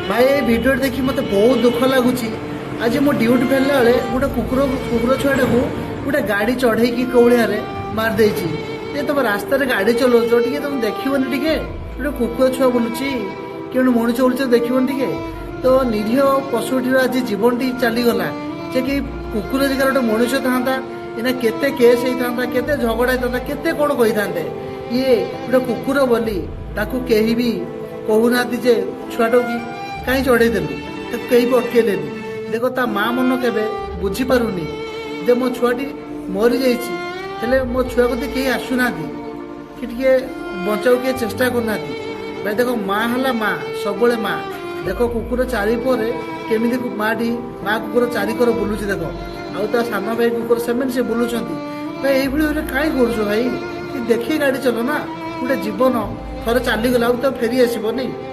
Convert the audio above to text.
भाई ये भिडियो देखी मत बहुत दुख लगुच आज मो ड्यूटी फेरला बेले गोटे कुकुर छुआटा को गोटे गाड़ी चढ़े कौड़िया मारदे तुम रास्तार गाड़ी चलाउच टे तुम देखनी टे गोटे कुकुर छुआ बुलूची कि मनीष बुलूच देखन टे तो निरीह पशुटी आज जीवन टी चलीगला जे कि कुकुर जगह गोटे मनीष था इना केते केस होता केते झगड़ा होता केते कौन कही था ये गोटे कुकुर बोली ताकू कहीं भी कहूना जे छुआटा की कहीं चढ़ेदेलु कहीं भी अटकेलेनी देख ता माँ मन के बुझीपारुनी जे मो छुआटी मरी जाइए मो छुआ को कहीं आसुना कि बचाऊ किए चेष्टा करना भाई देख माँ है माँ सब माँ देख कुकुर चारिपर केमी माटी माँ कुकुर चारिकर बुलूची देख आउ ता सान भाई कुकुर से बुलूं भाई ये कहीं कर भाई देखिए गाड़ी चलो ना गोटे जीवन थोड़े चलीगला तो फेरी आसब नहीं।